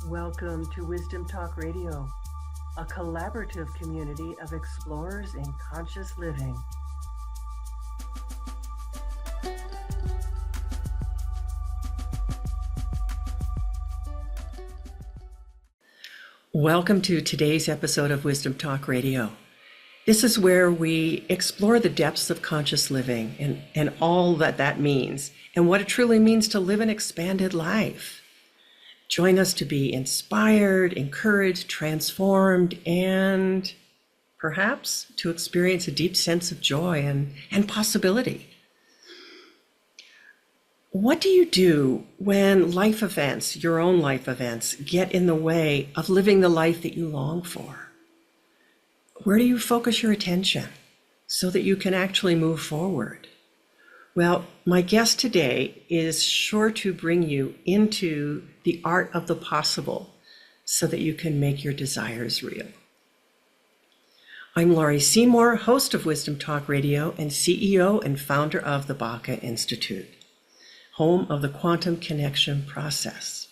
Welcome to Wisdom Talk Radio, a collaborative community of explorers in conscious living. Welcome to today's episode of Wisdom Talk Radio. This is where we explore the depths of conscious living and all that means, and what it truly means to live an expanded life. Join us to be inspired, encouraged, transformed, and perhaps to experience a deep sense of joy and possibility. What do you do when life events, your own life events, get in the way of living the life that you long for? Where do you focus your attention so that you can actually move forward? Well, my guest today is sure to bring you into the art of the possible so that you can make your desires real. I'm Laurie Seymour, host of Wisdom Talk Radio and CEO and founder of the Baca Institute, home of the quantum connection process.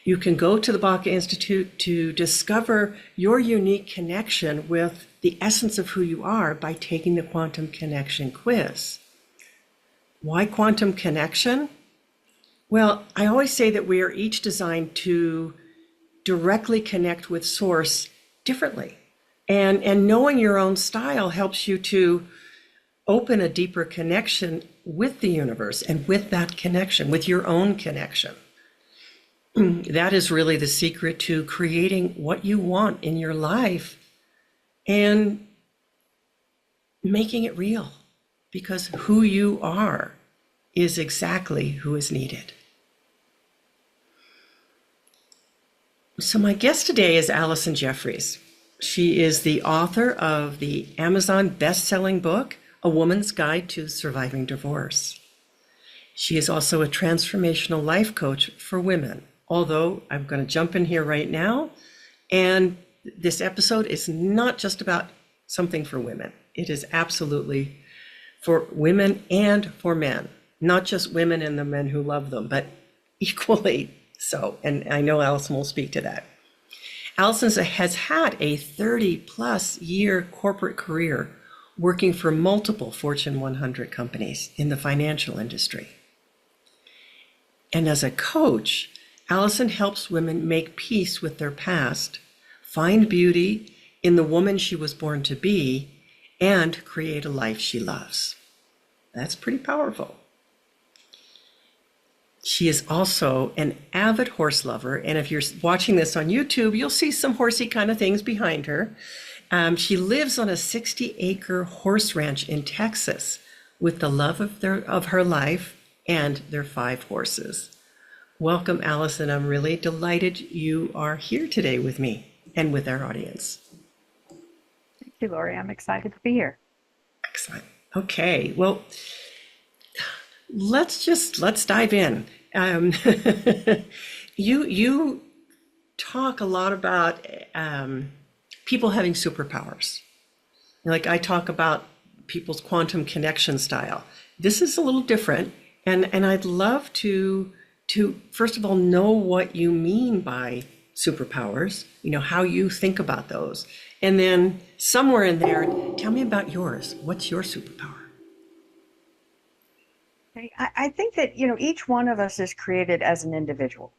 You can go to the Baca Institute to discover your unique connection with the essence of who you are by taking the quantum connection quiz. Why quantum connection? Well, I always say that we are each designed to directly connect with Source differently. And knowing your own style helps you to open a deeper connection with the universe and with that connection, with your own connection. That is really the secret to creating what you want in your life and making it real, because who you are is exactly who is needed. So my guest today is Allison Jeffereys. She is the author of the Amazon best-selling book, A Woman's Guide to Surviving Divorce. She is also a transformational life coach for women, although I'm going to jump in here right now. And this episode is not just about something for women. It is absolutely for women and for men, not just women and the men who love them, but equally so. And I know Allison will speak to that. Allison has had a 30-plus year corporate career working for multiple Fortune 100 companies in the financial industry. And as a coach, Allison helps women make peace with their past, find beauty in the woman she was born to be, and create a life she loves. That's pretty powerful. She is also an avid horse lover, and if you're watching this on YouTube, you'll see some horsey kind of things behind her. She lives on a 60-acre horse ranch in Texas with the love of her life and their 5 horses. Welcome, Allison. I'm really delighted you are here today with me and with our audience. Thank you, Laurie. I'm excited to be here. Excellent. Okay. Well, let's dive in. You talk a lot about people having superpowers. Like I talk about people's quantum connection style. This is a little different, and I'd love to first of all know what you mean by superpowers, how you think about those. And then somewhere in there, tell me about yours. What's your superpower? I think that, each one of us is created as an individual,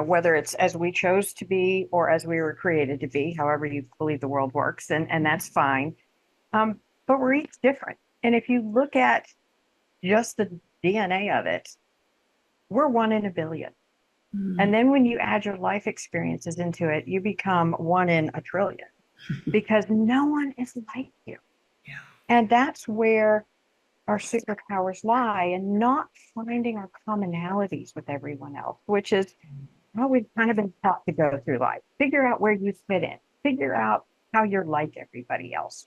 whether it's as we chose to be or as we were created to be, however you believe the world works, and that's fine. But we're each different. And if you look at just the DNA of it, we're 1 in a billion. And then when you add your life experiences into it, you become 1 in a trillion because no one is like you. Yeah. And that's where our superpowers lie, and not finding our commonalities with everyone else, which is how we've kind of been taught to go through life. Figure out where you fit in, figure out how you're like everybody else.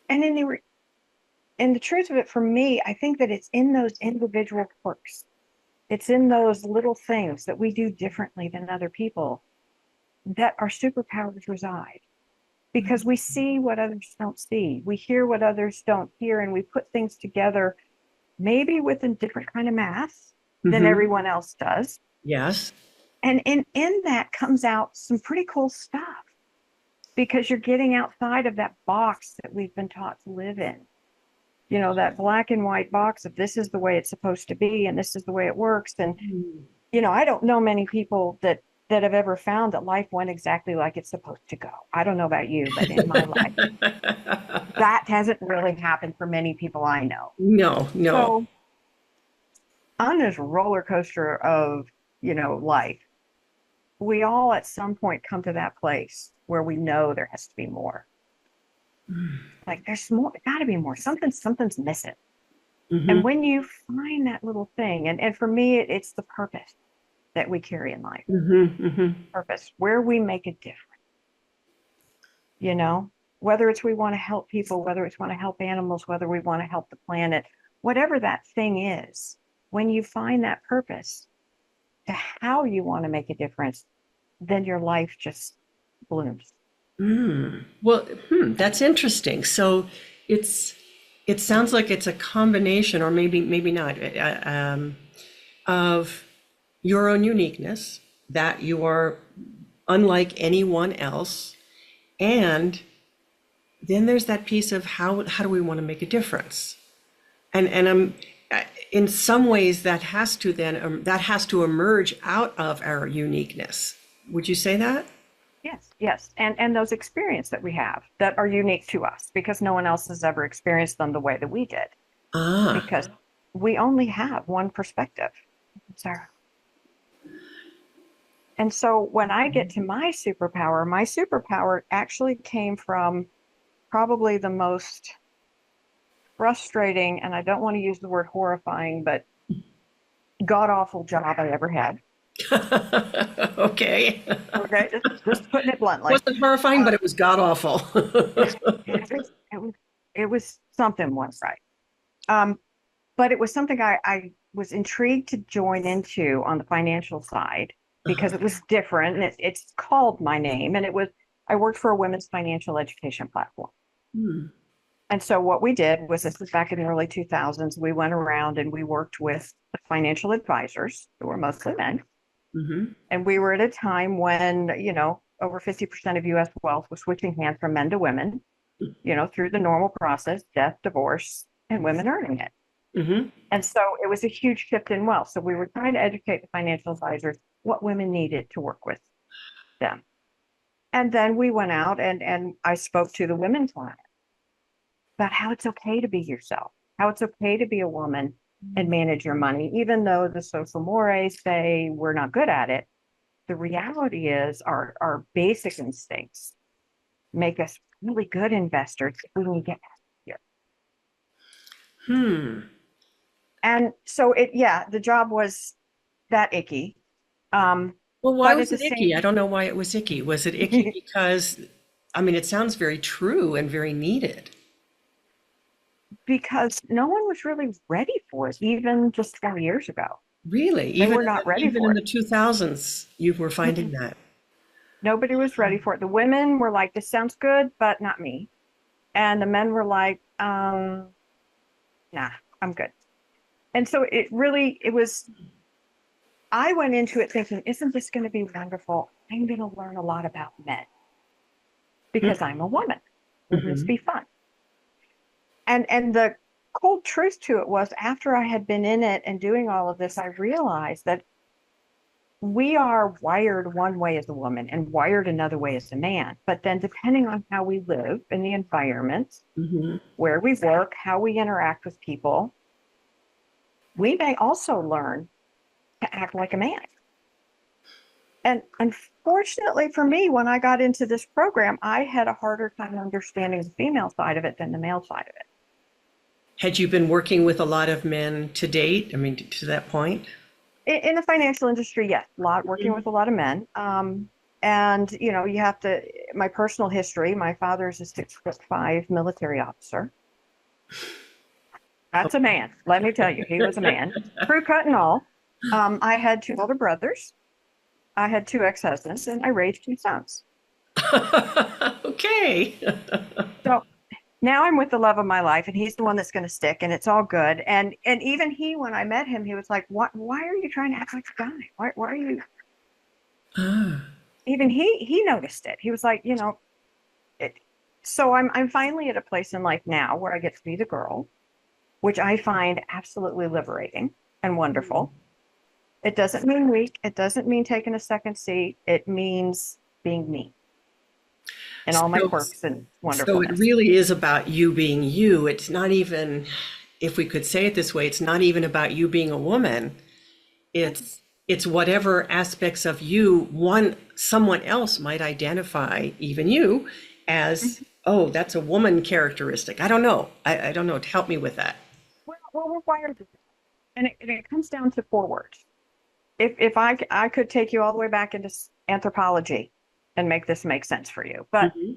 And in the truth of it, for me, I think that it's in those individual quirks. It's in those little things that we do differently than other people that our superpowers reside. Because we see what others don't see. We hear what others don't hear, and we put things together, maybe with a different kind of math than everyone else does. Yes. And in that comes out some pretty cool stuff because you're getting outside of that box that we've been taught to live in. You know, that black and white box of this is the way it's supposed to be and this is the way it works. And, Mm. you know, I don't know many people that have ever found that life went exactly like it's supposed to go. I don't know about you, but in my life, that hasn't really happened for many people I know. No, no. So on this roller coaster of, life, we all at some point come to that place where we know there has to be more. Like there's more, got to be more. Something's missing. Hmm. And when you find that little thing, and for me, it's the purpose that we carry in life, Hmm. Hmm. purpose, where we make a difference, you know, whether it's we want to help people, whether it's want to help animals, whether we want to help the planet, whatever that thing is, when you find that purpose to how you want to make a difference, then your life just blooms. Mm. Well, that's interesting. So it's it sounds like it's a combination, or maybe not, of your own uniqueness, that you are unlike anyone else, and then there's that piece of how do we want to make a difference? And in some ways that has to that has to emerge out of our uniqueness. Would you say that? Yes, yes. And those experiences that we have that are unique to us because no one else has ever experienced them the way that we did. Ah. Because we only have one perspective. Sarah. And so when I get to my superpower actually came from probably the most frustrating, and I don't want to use the word horrifying, but god awful job I ever had. Okay. Okay, just putting it bluntly. Wasn't horrifying, but Um, it was god awful. it was it was something once right. Um, but it was something I was intrigued to join into on the financial side because it was different and it's called my name and I worked for a women's financial education platform. Hmm. And so what we did was this was back in the early 2000s. We went around and we worked with financial advisors who were mostly men. Hmm. And we were at a time when, over 50% of US wealth was switching hands from men to women, through the normal process, death, divorce, and women earning it. Hmm. And so it was a huge shift in wealth. So we were trying to educate the financial advisors what women needed to work with them. And then we went out and I spoke to the women client about how it's okay to be yourself, how it's okay to be a woman and manage your money, even though the social mores say we're not good at it. The reality is our basic instincts make us really good investors when we get here. Hmm. And so the job was that icky. Um, Well, why but at was the it icky? same I don't know why it was icky. Was it icky because, I mean, it sounds very true and very needed. because no one was really ready for it, even just 20 years ago. Really? They were not ready Even for in it. the 2000s, you were finding Mm-mm. that. Nobody was ready for it. The women were like, this sounds good, but not me. And the men were like, nah, I'm good. And so it was, I went into it thinking, isn't this going to be wonderful? I'm going to learn a lot about men because I'm a woman. Wouldn't this Mm-hmm. be fun? And the cold truth to it was after I had been in it and doing all of this, I realized that we are wired one way as a woman and wired another way as a man. But then depending on how we live in the environment, Mm-hmm. where we work, how we interact with people, we may also learn to act like a man. And unfortunately for me, when I got into this program, I had a harder time understanding the female side of it than the male side of it. Had you been working with a lot of men to date? I mean, to that point? In the financial industry, yes, working with a lot of men. And you have to. My personal history. My father is a 6'5" military officer. That's a man. Let me tell you, he was a man. Crew cut and all. I had two older brothers. I had two ex-husbands, and I raised two sons. Okay. So now I'm with the love of my life, and he's the one that's going to stick, and it's all good. And even he, when I met him, he was like, "What? Why are you trying to act like a guy? Why are you?" Ah. Even he noticed it. He was like, it, so I'm finally at a place in life now where I get to be the girl, which I find absolutely liberating and wonderful. It doesn't mean weak. It doesn't mean taking a second seat. It means being me and all my So, quirks and so it wonderfulness. really is about you being you. It's not even, if we could say it this way, it's not even about you being a woman. It's whatever aspects of you someone else might identify, even you, as, oh, that's a woman characteristic. I don't know. I don't know. Help me with that. Well, we're wired, and it comes down to 4 words. If I could take you all the way back into anthropology and make this make sense for you, but Hmm.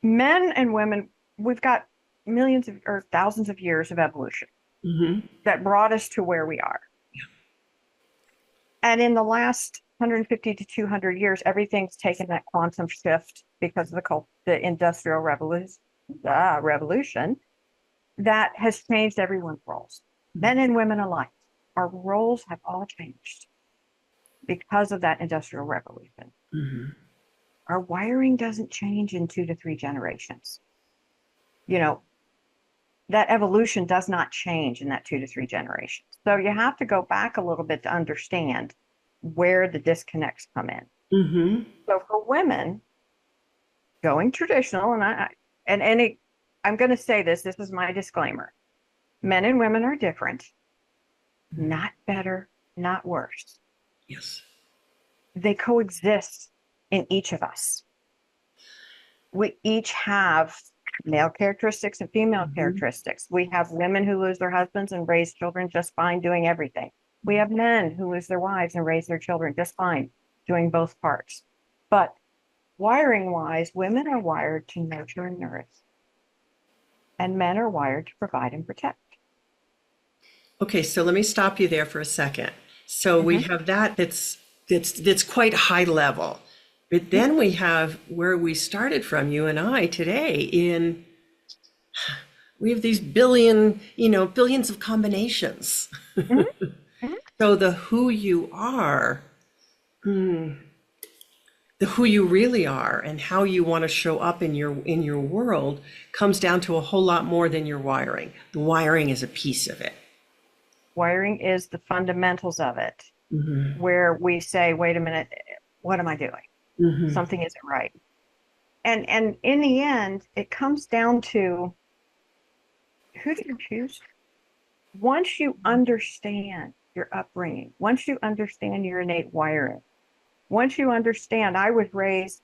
men and women, we've got millions of or thousands of years of evolution Hmm. that brought us to where we are. And in the last 150 to 200 years, everything's taken that quantum shift because of the industrial revolution that has changed everyone's roles, men and women alike. Our roles have all changed because of that industrial revolution. Hmm. Our wiring doesn't change in 2 to 3 generations. You know, that evolution does not change in that 2 to 3 generations. So you have to go back a little bit to understand where the disconnects come in. Hmm. So for women, going traditional, I'm going to say this. This is my disclaimer. Men and women are different, not better, not worse. Yes. They coexist in each of us. We each have male characteristics and female Hmm. characteristics. We have women who lose their husbands and raise children just fine doing everything. We have men who lose their wives and raise their children just fine doing both parts. But wiring wise, women are wired to nurture and nourish, and men are wired to provide and protect. Okay, so let me stop you there for a second. So we Mhm, have that's quite high level. But mhm, then we have where we started from, you and I today, in we have these billions of combinations. mhm, mhm. So the who you really are and how you want to show up in your world comes down to a whole lot more than your wiring. The wiring is a piece of it. Wiring is the fundamentals of it, Hmm. where we say, wait a minute, what am I doing? Hmm. Something isn't right. And in the end, it comes down to who do you choose? Once you understand your upbringing, once you understand your innate wiring, once you understand, I was raised,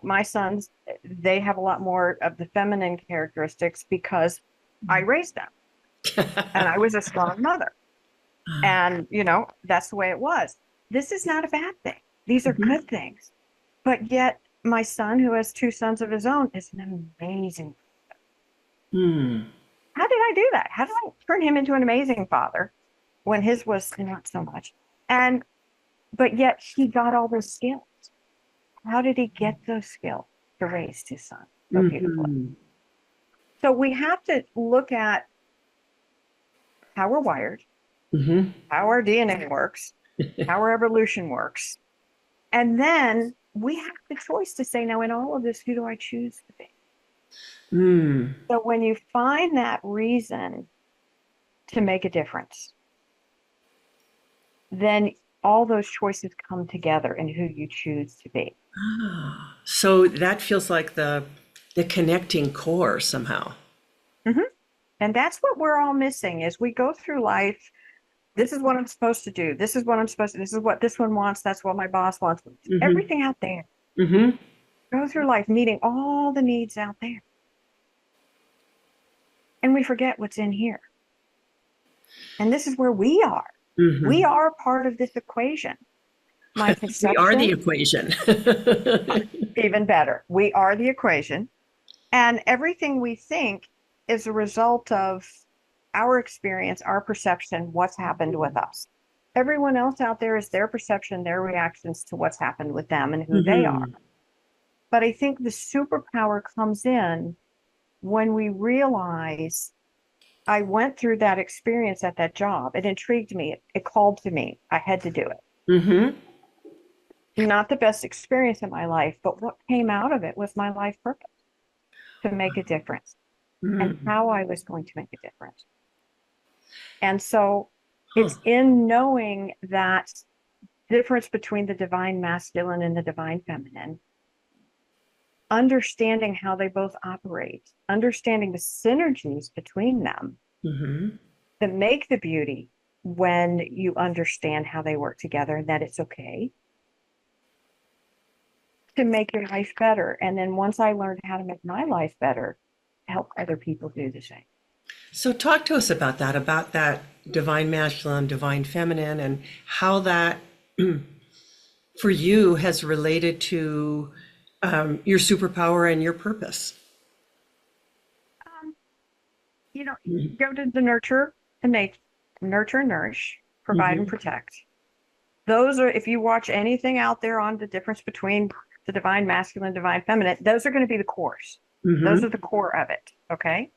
my sons, they have a lot more of the feminine characteristics because I raised them and I was a strong mother. And, that's the way it was. This is not a bad thing. These are good things. But yet, my son, who has 2 sons of his own, is an amazing. Hmm. How did I do that? How did I turn him into an amazing father when his was not so much? And, but yet he got all those skills. How did he get those skills to raise his son so beautifully? Hmm. So we have to look at how we're wired, Hmm. how our DNA works, how our evolution works. And then we have the choice to say, now, in all of this, who do I choose to be? Hmm. So when you find that reason to make a difference, then all those choices come together in who you choose to be. So that feels like the connecting core somehow. Mhm. And that's what we're all missing is we go through life. This is what I'm supposed to do. This is what I'm supposed to, this is what this one wants. That's what my boss wants. Hmm. Everything out there. Hmm. Go through life meeting all the needs out there. And we forget what's in here. And this is where we are. We Hmm. are part of this equation. My We are the conception, equation. even better. We are the equation. And everything we think is a result of our experience, our perception, what's happened with us. Everyone else out there is their perception, their reactions to what's happened with them and who they are. Hmm. But I think the superpower comes in when we realize I went through that experience at that job. It intrigued me. It called to me. I had to do it. Hmm. not the best experience in my life, but what came out of it was my life purpose to make a difference and Mm. how I was going to make a difference. And so Huh. it's in knowing that difference between the divine masculine and the divine feminine, understanding how they both operate, understanding the synergies between them Mm-hmm. that make the beauty when you understand how they work together and that it's okay to make your life better. And then once I learned how to make my life better, help other people do the same. So talk to us about that divine masculine, divine feminine, and how that for you has related to your superpower and your purpose. Um, you know, Mm-hmm. go to the nurture, nourish, provide, and Mm-hmm. protect. Those are, if you watch anything out there on the difference between the divine masculine, divine feminine, those are going to be the cores. Those are the core of it. Okay.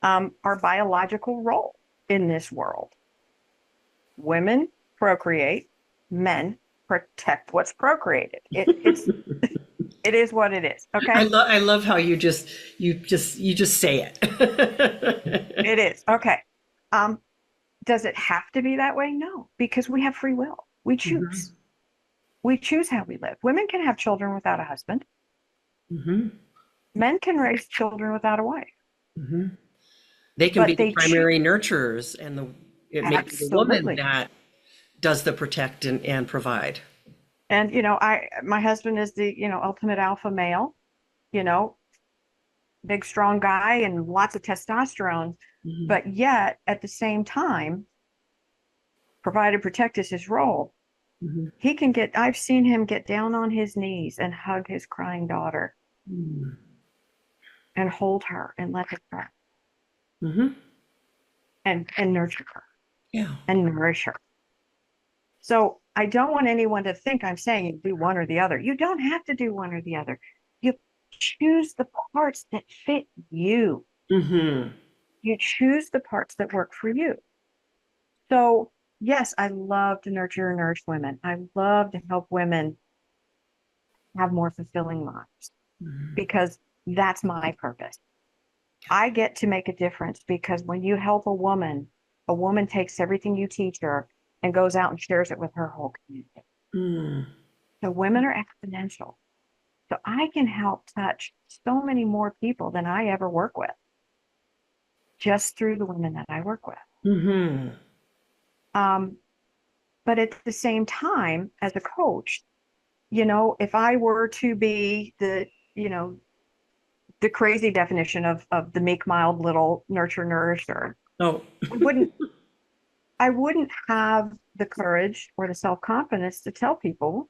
Our biological role in this world. Women procreate, men protect what's procreated. It is what it is. Okay. I love how you just say it. It is. Okay. Um, does it have to be that way? No, because we have free will. We Hmm. choose. We choose how we live. Women can have children without a husband. Hmm. Men can raise children without a wife, Hmm. They can be but the they choose. primary nurturers, and it may be the woman Absolutely. that does the protect and provide. And my husband is the, ultimate alpha male, you know, big strong guy and lots of testosterone, Hmm. but yet at the same time, provide and protect is his role. Hmm. I've seen him get down on his knees and hug his crying daughter and hold her and let her cry Hmm. and nurture her Yeah. and nourish her. So I don't want anyone to think I'm saying you do one or the other. You don't have to do one or the other. You choose the parts that fit you. Hmm. You choose the parts that work for you. So, yes, I love to nurture and nourish women. I love to help women have more fulfilling lives because that's my purpose. I get to make a difference because when you help a woman takes everything you teach her and goes out and shares it with her whole community. Mm. So, women are exponential. So, I can help touch so many more people than I ever work with just through the women that I work with. Hmm. Um, but at the same time, as a coach, if I were to be you know, the crazy definition of the meek, mild little nurture nourisher, Oh. I wouldn't I wouldn't have the courage or the self-confidence to tell people,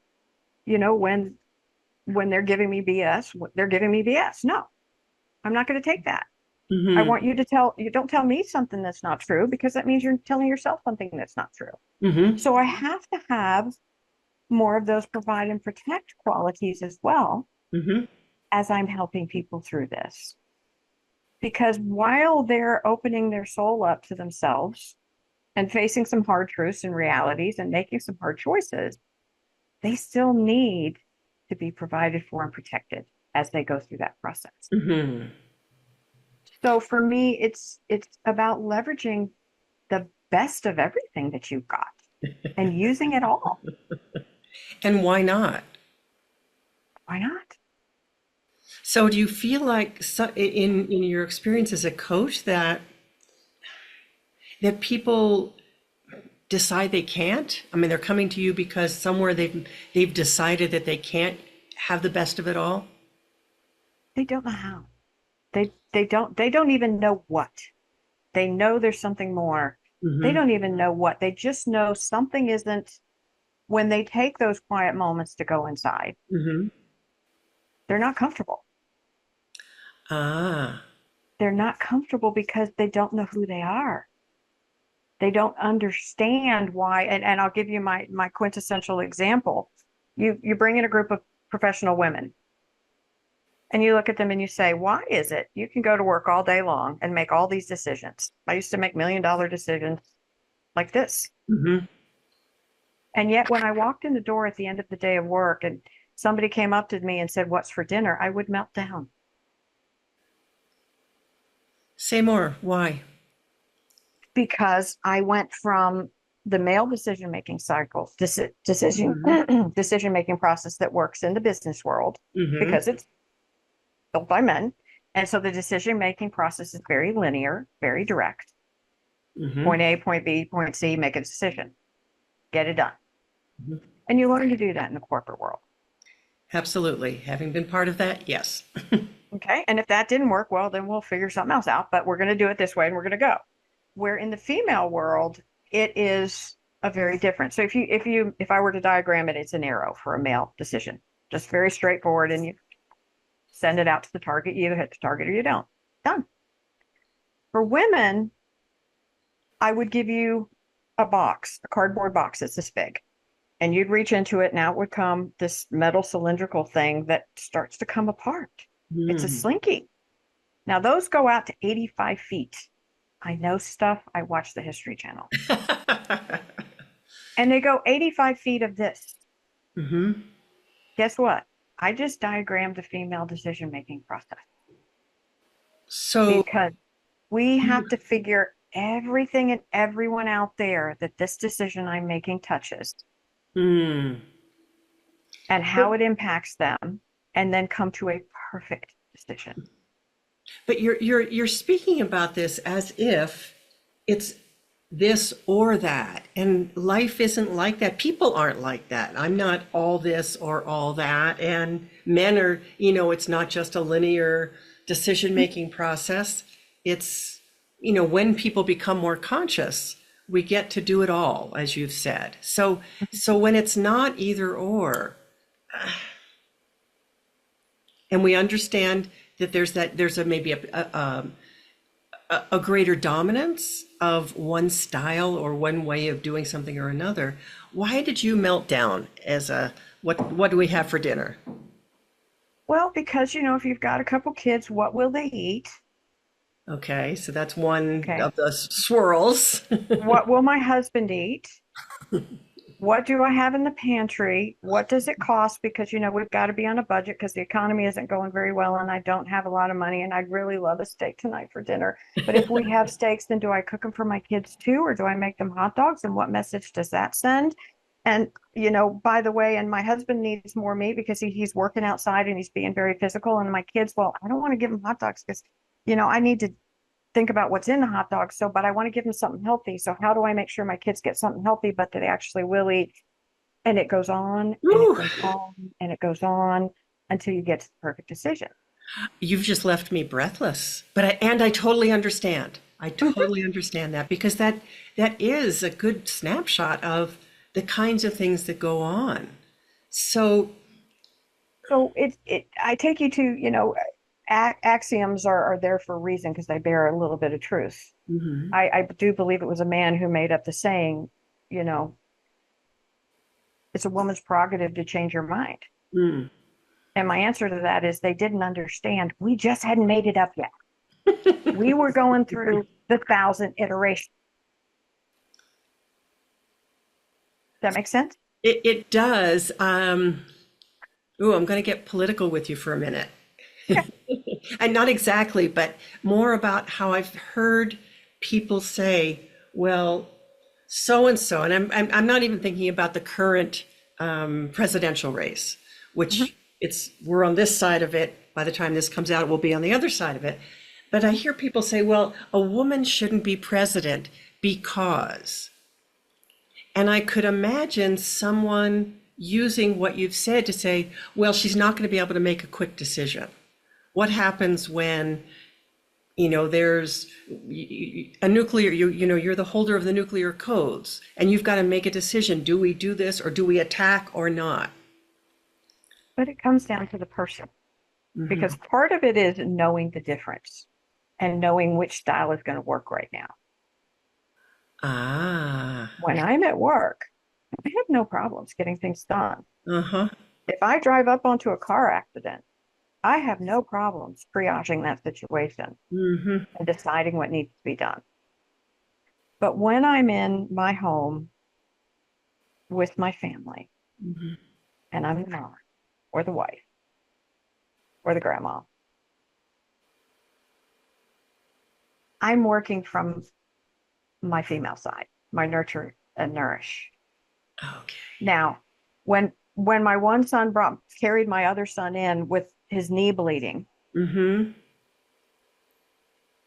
when they're giving me BS, they're giving me BS. No, I'm not going to take that. I Hmm. want you don't tell me something that's not true because that means you're telling yourself something that's not true. Hmm. So I have to have more of those provide and protect qualities as well Hmm. as I'm helping people through this. Because while they're opening their soul up to themselves and facing some hard truths and realities and making some hard choices, they still need to be provided for and protected as they go through that process. Hmm. So for me, it's about leveraging the best of everything that you've got and using it all. And why not? Why not? So, do you feel like in your experience as a coach that people decide they can't? I mean, they're coming to you because somewhere they've decided that they can't have the best of it all. They don't know how. They don't even know what. They know there's something more. They Hmm. don't even know what. They just know something isn't when they take those quiet moments to go inside. Hmm. They're not comfortable. Ah. They're not comfortable because they don't know who they are. They don't understand why. And I'll give you my quintessential example. You bring in a group of professional women and you look at them and you say, why is it you can go to work all day long and make all these decisions? I used to make $1 million decisions like this. Hmm. And yet when I walked in the door at the end of the day of work and somebody came up to me and said, "What's for dinner?" I would melt down. Say more. Why? Because I went from the male decision making cycle, decision Hmm. decision making process that works in the business world Hmm. because it's built by men. And so the decision making process is very linear, very direct. Hmm. Point A, point B, point C, make a decision, get it done. Hmm. And you learn to do that in the corporate world. Absolutely. Having been part of that, yes. Okay. And if that didn't work, well, then we'll figure something else out, but we're going to do it this way and we're going to go. Where in the female world, it is a very different. So if I were to diagram it, it's an arrow for a male decision, just very straightforward. And you send it out to the target. You either hit the target or you don't. Done. For women, I would give you a box, a cardboard box that's this big. And you'd reach into it, and out would come this metal cylindrical thing that starts to come apart. It's a Mm. slinky. Now, those go out to 85 feet. I know stuff. I watch the History Channel. And they go 85 feet of this. Hmm. Guess what? I just diagrammed the female decision making process So, because we have to figure everything and everyone out there that this decision I'm making touches mm. and But how it impacts them, and then come to a perfect decision. but you're speaking about this as if it's this or that, and life isn't like that. People aren't like that. I'm not all this or all that, and men are, it's not just a linear decision-making process. It's, when people become more conscious, we get to do it all, as you've said. So when it's not either or, and we understand that there's maybe a greater dominance of one style or one way of doing something or another. Why did you melt down as a what do we have for dinner? Well, because if you've got a couple kids, what will they eat? Okay, so that's one Okay. of the swirls. What will my husband eat? What do I have in the pantry? What does it cost? Because, we've got to be on a budget because the economy isn't going very well and I don't have a lot of money and I'd really love a steak tonight for dinner. But if we have steaks, then do I cook them for my kids too, or do I make them hot dogs? And what message does that send? And, by the way, and my husband needs more meat because he's working outside and he's being very physical. And my kids, well, I don't want to give them hot dogs because, I need to think about what's in the hot dog. So, but I want to give them something healthy. So how do I make sure my kids get something healthy, but that they actually will eat? And it goes on and it Whew, goes on and it goes on until you get to the perfect decision. you've just left me breathless. But I totally understand. I Mhm. totally understand that because that is a good snapshot of the kinds of things that go on. So, So I take you to, axioms are there for a reason because they bear a little bit of truth. mhm. I do believe it was a man who made up the saying, you know, it's a woman's prerogative to change her mind. Mm. And my answer to that is they didn't understand. We just hadn't made it up yet. We were going through the 1,000 iterations. Does that make sense? It does. Ooh, I'm going to get political with you for a minute. Yeah. And not exactly, but more about how I've heard people say, well, so and so, and I'm not even thinking about the current presidential race, Mhm. which we're on this side of it. By the time this comes out, we'll be on the other side of it. But I hear people say, well, a woman shouldn't be president because. And I could imagine someone using what you've said to say, well, she's not going to be able to make a quick decision. What happens when, there's a nuclear, you're the holder of the nuclear codes and you've got to make a decision. Do we do this or do we attack or not? But it comes down to the person because Hmm. part of it is knowing the difference and knowing which style is going to work right now. Ah, When I'm at work, I have no problems getting things done. uh-huh. If I drive up onto a car accident, I have no problems triaging that situation Hmm. and deciding what needs to be done. But when I'm in my home with my family Mhm. and I'm the mom or the wife or the grandma, I'm working from my female side, my nurture and nourish. Okay. Now, when my one son carried my other son in with his knee bleeding, Mm-hmm.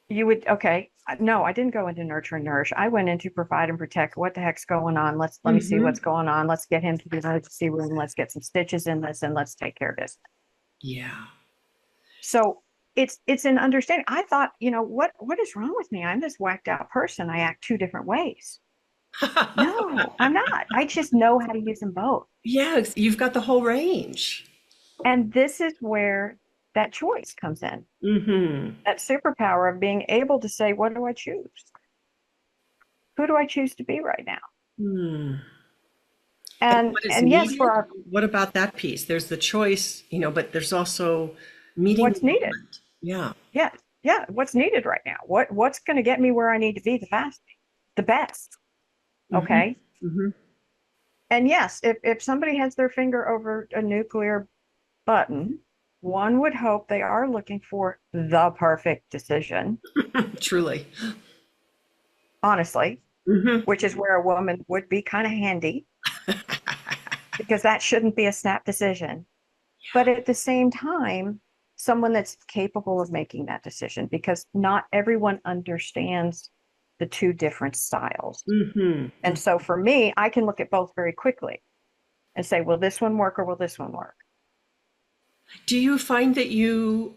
you would, okay, no, I didn't go into nurture and nourish. I went into provide and protect. What the heck's going on? Let me see Mm-hmm. what's going on. Let's get him to the emergency room. Let's get some stitches in this and let's take care of this. Yeah. So it's an understanding. I thought, what is wrong with me? I'm this whacked out person. I act two different ways. No, I'm not. I just know how to use them both. Yes, you've got the whole range. And this is where that choice comes in. Mm-hmm. That superpower of being able to say, what do I choose? Who do I choose to be right now? Hmm. And And what is and yes, for needed? our What about that piece? There's the choice, but there's also meeting the what's needed. moment. Yeah. Yeah. Yeah. What's needed right now? What's going to get me where I need to be the best. Mm-hmm. Okay. Mm-hmm. And yes, if somebody has their finger over a nuclear button, one would hope they are looking for the perfect decision, Truly. honestly, Mm-hmm. which is where a woman would be kind of handy because that shouldn't be a snap decision. But at the same time, someone that's capable of making that decision because not everyone understands the two different styles. Mm-hmm. And so for me, I can look at both very quickly and say, will this one work or will this one work? Do you find that you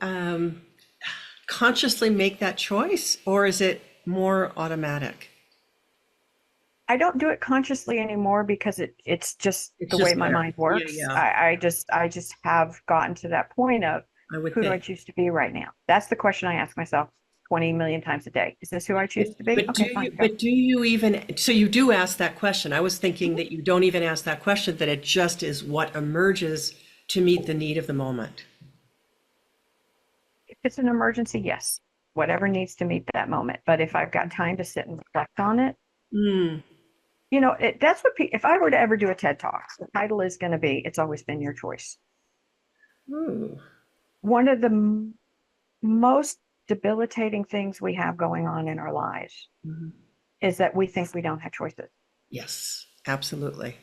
consciously make that choice, or is it more automatic? I don't do it consciously anymore because it's just It's the way just my there. mind Yeah, works. yeah. I just have gotten to that point of I would who do I think. choose to be right now? That's the question I ask myself 20 million times a day. Is this who I But, choose to be? but do Okay, you fine, go. but do you even so you do ask that question? I was thinking that you don't even ask that question, that it just is what emerges to meet the need of the moment. If it's an emergency, yes, whatever needs to meet that moment. But if I've got time to sit and reflect on it, Mm. that's what, if I were to ever do a TED Talk, the title is going to be, It's Always Been Your Choice. Ooh. One of the most debilitating things we have going on in our lives Mhm. is that we think we don't have choices. Yes, absolutely.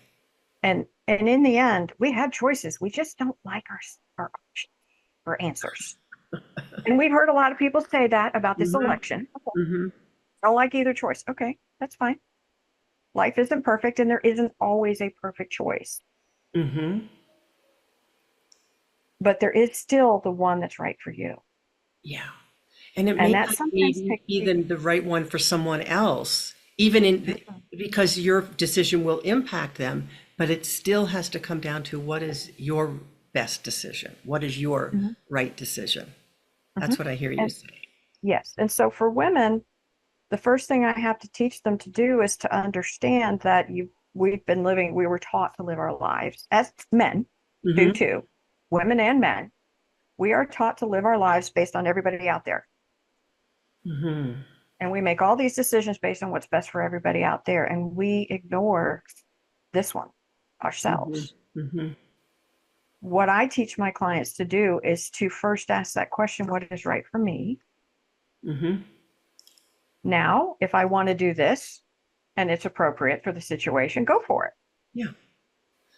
And in the end, we have choices. We just don't like our options or answers. And we've heard a lot of people say that about this Hmm. election. Okay, Hmm. don't like either choice. Okay, that's fine. Life isn't perfect and there isn't always a perfect choice, Hmm. but there is still the one that's right for you. Yeah. And it And may that not sometimes be takes even the right one for someone else, even in Mhm, because your decision will impact them, but it still has to come down to what is your best decision? What is your mhm, right decision? That's mhm. what I hear you And say. yes. And so for women, the first thing I have to teach them to do is to understand that we were taught to live our lives as men do Hmm. too, women and men. We are taught to live our lives based on everybody out there. Hmm. And we make all these decisions based on what's best for everybody out there. And we ignore this one Hmm. ourselves. Hmm. What I teach my clients to do is to first ask that question, what is right for me? Hmm. Now, if I want to do this and it's appropriate for the situation, go for it. Yeah.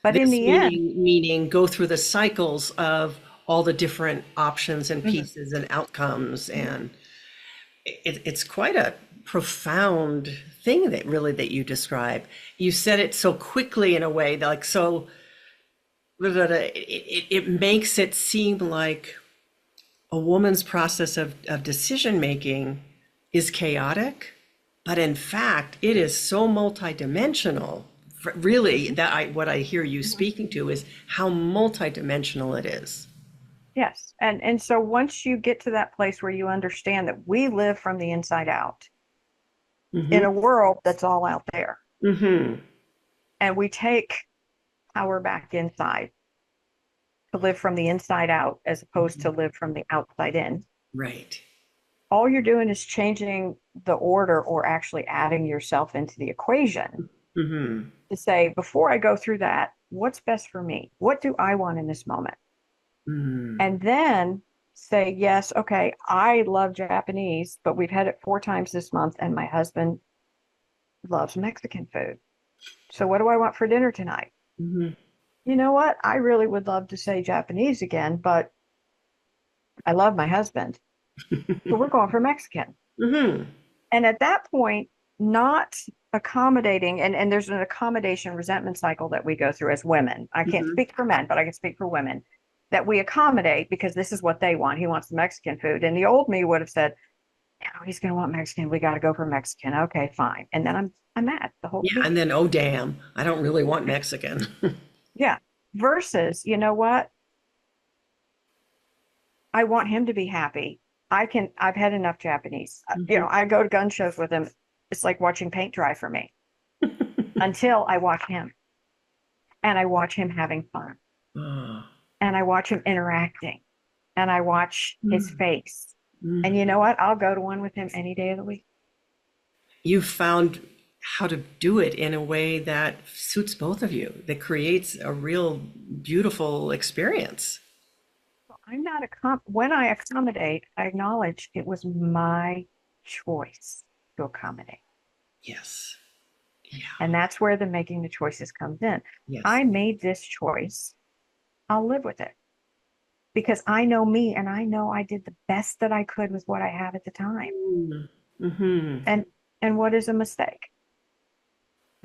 But in This the end, meaning go through the cycles of all the different options and mhm, pieces and outcomes, mhm, and it's quite a profound thing that you describe. You said it so quickly in a way that, like, so it makes it seem like a woman's process of decision making is chaotic, but in fact it is so multidimensional. Really, what I hear you mhm. speaking to is how multidimensional it is. Yes. And so once you get to that place where you understand that we live from the inside out in Mm-hmm. a world that's all out there, Mm-hmm. and we take power back inside to live from the inside out as opposed to live from the outside in, Right. all you're doing is changing the order or actually adding yourself into the equation. Mm-hmm. to say, before I go through that, what's best for me? What do I want in this moment? Mm-hmm. And then say, yes, okay, I love Japanese, but we've had it 4 times this month, and my husband loves Mexican food. So what do I want for dinner tonight? Mm-hmm. You know what? I really would love to say Japanese again, but I love my husband. So we're going for Mexican. Mm-hmm. And at that point, not accommodating, and there's an accommodation resentment cycle that we go through as women. I can't Mm-hmm. speak for men, but I can speak for women, that we accommodate because this is what they want. He wants the Mexican food. And the old me would have said, no, he's going to want Mexican. We got to go for Mexican. Okay, fine. And then I'm mad the whole Yeah, and meal. then, oh damn, I don't really want Mexican. Yeah. Versus, you know what? I want him to be happy. I've had enough Japanese. Mm-hmm. I go to gun shows with him. It's like watching paint dry for me until I watch him, and I watch him having fun, Oh. and I watch him interacting, and I watch his face. And you Mm-hmm. know what? I'll go to one with him any day of the week. You found how to do it in a way that suits both of you, that creates a real beautiful experience. So I'm not when I accommodate, I acknowledge it was my choice to accommodate. Yes. Yeah. And that's where the making the choices comes in. Yes. I made this choice. I'll live with it because I know me and I know I did the best that I could with what I have at the time. Mm-hmm. And what is a mistake?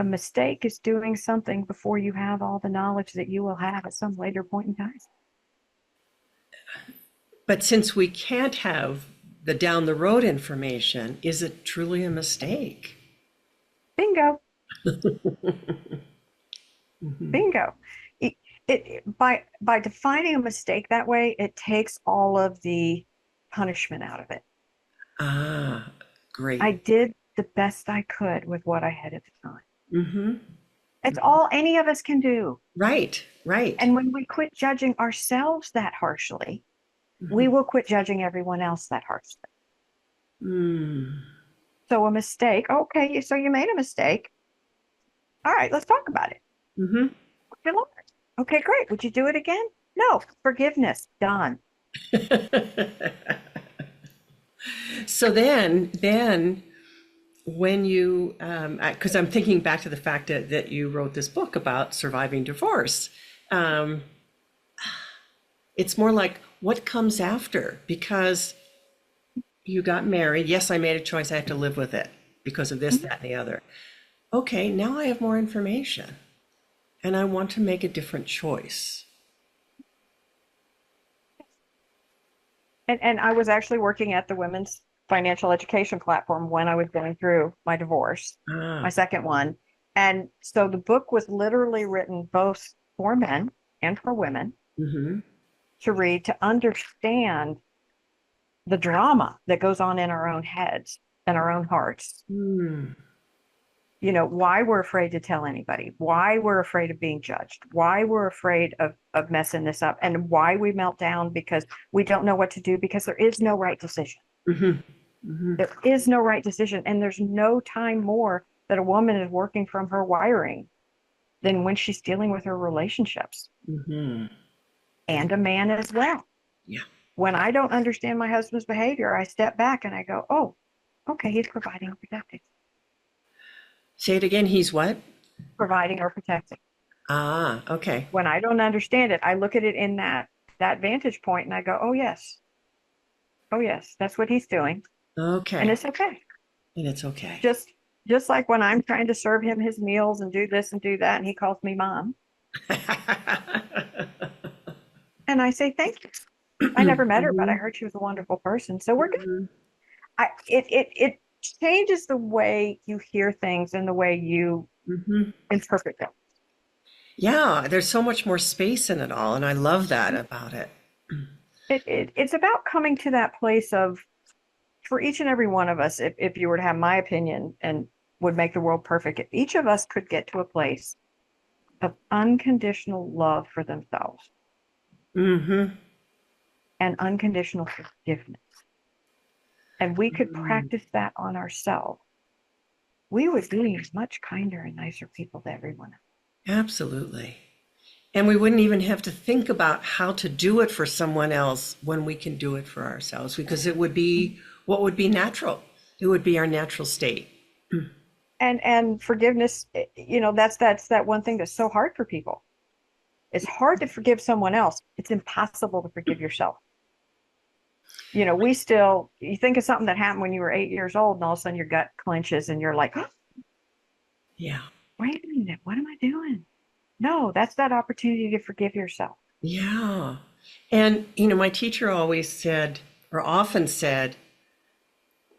A mistake is doing something before you have all the knowledge that you will have at some later point in time. But since we can't have the down the road information, is it truly a mistake? Bingo, Mhm. bingo. By defining a mistake that way, it takes all of the punishment out of it. Ah, I great. did the best I could with what I had at the time. Hmm. It's all any of us can do. Right, right. And when we quit judging ourselves that harshly, we Mhm. will quit judging everyone else that harshly. Mm. So a mistake, okay, so you made a mistake. All right, let's talk about it. Hmm. What you learned? Okay, great. Would you do it again? No. Forgiveness, done. So then when you, because I'm thinking back to the fact that you wrote this book about surviving divorce, um, it's more like what comes after? Because you got married. Yes, I made a choice. I have to live with it because of this, Mhm. that, and the other. Okay, now I have more information and I want to make a different choice. And I was actually working at the women's financial education platform when I was going through my divorce, my Ah, second one. And so the book was literally written both for men and for women mm-hmm. to read, to understand the drama that goes on in our own heads and our own hearts. Mm, Why we're afraid to tell anybody, why we're afraid of being judged, why we're afraid of messing this up, and why we melt down because we don't know what to do because there is no right decision. mm-hmm. Mm-hmm. There is no right decision. And there's no time more that a woman is working from her wiring than when she's dealing with her relationships, Mm-hmm. and a man as well. Yeah. When I don't understand my husband's behavior, I step back and I go, oh, okay, he's providing or protecting, Say it again. He's what? providing or protecting. Ah, okay. When I don't understand it, I look at it in that vantage point and I go, oh yes, that's what he's doing. And Okay. it's okay. And it's okay. Just just like when I'm trying to serve him his meals and do this and do that, and he calls me mom. And I say, thank you. I never met her, but I Mhm. heard she was a wonderful person. So we're good. Mhm. It changes the way you hear things and the way you Mhm. interpret them. Yeah, there's so much more space in it all, and I love that about it. It's about coming to that place of, for each and every one of us, if you were to have my opinion and would make the world perfect, if each of us could get to a place of unconditional love for themselves Mm-hmm. and unconditional forgiveness, and we could practice that on ourselves, we would be much kinder and nicer people to everyone else. Absolutely. And we wouldn't even have to think about how to do it for someone else when we can do it for ourselves, because it would be what would be natural. It would be our natural state. And forgiveness, that's that one thing that's so hard for people. It's hard to forgive someone else. It's impossible to forgive yourself. You think of something that happened when you were 8 years old, and all of a sudden your gut clenches and you're like, oh, Yeah. wait a minute, what am I doing? No, that's that opportunity to forgive yourself. Yeah. And, my teacher always said, or often said,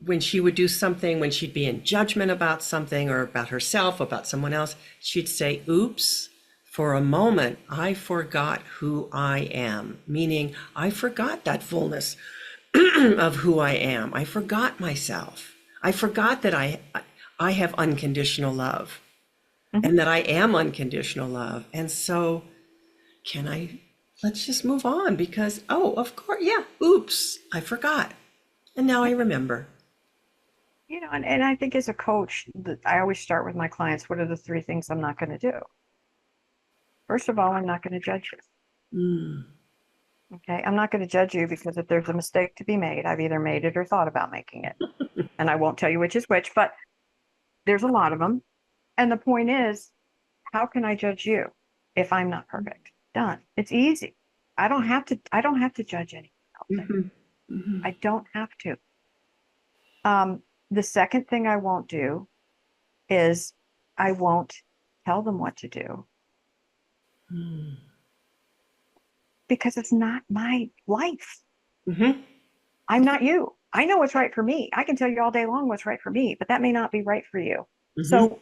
when she would do something, when she'd be in judgment about something or about herself, about someone else, she'd say, oops, for a moment, I forgot who I am. Meaning, I forgot that fullness of who I am. I forgot myself. I forgot that I have unconditional love, and that I am unconditional love. And so let's just move on, because, oh, of course, yeah, oops, I forgot. And now I remember. And I think as a coach, I always start with my clients, what are the 3 things I'm not going to do? First of all, I'm not going to judge you. Okay, I'm not going to judge you, because if there's a mistake to be made, I've either made it or thought about making it. And I won't tell you which is which, but there's a lot of them. And the point is, how can I judge you if I'm not perfect? Done. It's easy. I don't have to judge anyone else. I don't have to. The second thing I won't do is I won't tell them what to do. Because it's not my life. I'm not you. I know what's right for me. I can tell you all day long what's right for me, but that may not be right for you. So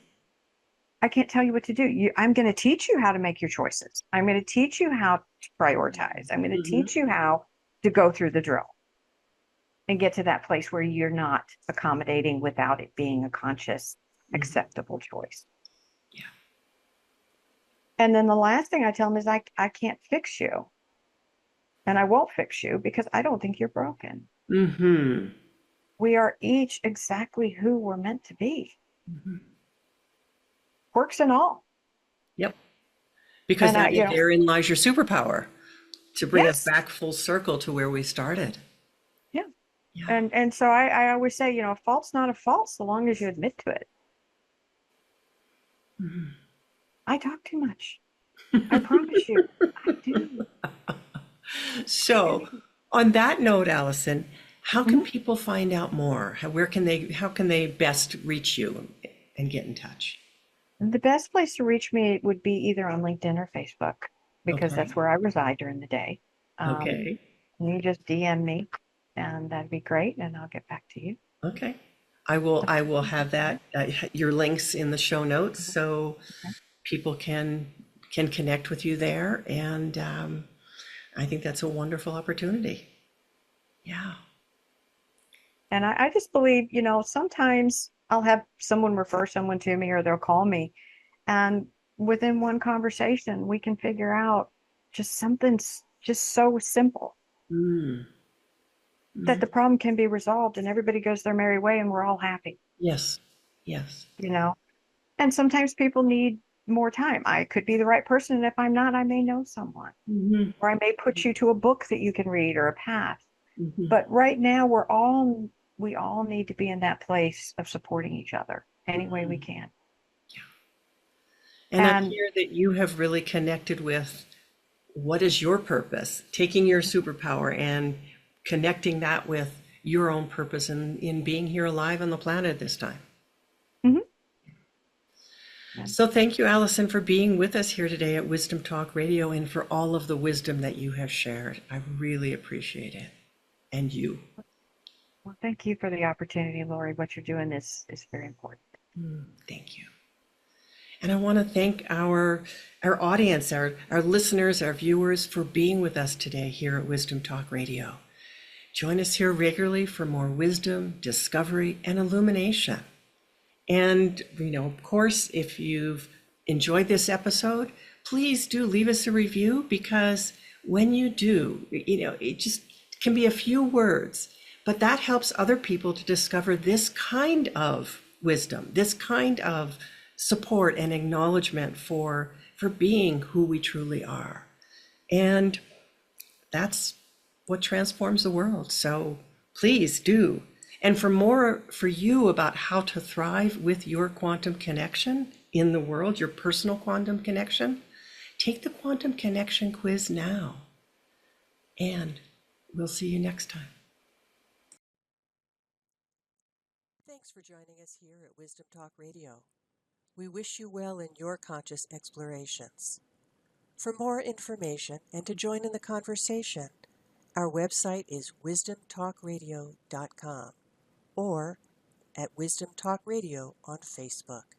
I can't tell you what to do. I'm going to teach you how to make your choices. I'm going to teach you how to prioritize. I'm going to teach you how to go through the drill and get to that place where you're not accommodating without it being a conscious, acceptable choice. Yeah. And then the last thing I tell them is I can't fix you. And I won't fix you, because I don't think you're broken. We are each exactly who we're meant to be. Quirks and all. Yep. Because therein lies your superpower, to bring us back full circle to where we started. Yeah. And so I always say, a fault's not a fault so long as you admit to it. I talk too much. I promise you, I do. So, on that note, Allison, how can people find out more? How can they best reach you and get in touch? The best place to reach me would be either on LinkedIn or Facebook, because that's where I reside during the day. Okay. You just DM me, and that'd be great, and I'll get back to you. Okay. I will have that your links in the show notes, so people can connect with you there, and I think that's a wonderful opportunity. Yeah. And I just believe, sometimes I'll have someone refer someone to me, or they'll call me, and within one conversation, we can figure out just something just so simple that the problem can be resolved, and everybody goes their merry way, and we're all happy. Yes. And sometimes people need more time. I could be the right person, and if I'm not, I may know someone, or I may put you to a book that you can read, or a path. But right now, we all need to be in that place of supporting each other any way we can. And I hear that you have really connected with what is your purpose, taking your superpower and connecting that with your own purpose in being here alive on the planet this time. So thank you, Allison, for being with us here today at Wisdom Talk Radio, and for all of the wisdom that you have shared. I really appreciate it. And you. Well, thank you for the opportunity, Laurie. What you're doing is very important. Thank you. And I want to thank our audience, our listeners, our viewers, for being with us today here at Wisdom Talk Radio. Join us here regularly for more wisdom, discovery, and illumination. And, of course, if you've enjoyed this episode, please do leave us a review, because when you do, it just can be a few words, but that helps other people to discover this kind of wisdom, this kind of support and acknowledgement for being who we truly are. And that's what transforms the world. So please do. And for more for you about how to thrive with your quantum connection in the world, your personal quantum connection, take the quantum connection quiz now. And we'll see you next time. Thanks for joining us here at Wisdom Talk Radio. We wish you well in your conscious explorations. For more information and to join in the conversation, our website is wisdomtalkradio.com or at Wisdom Talk Radio on Facebook.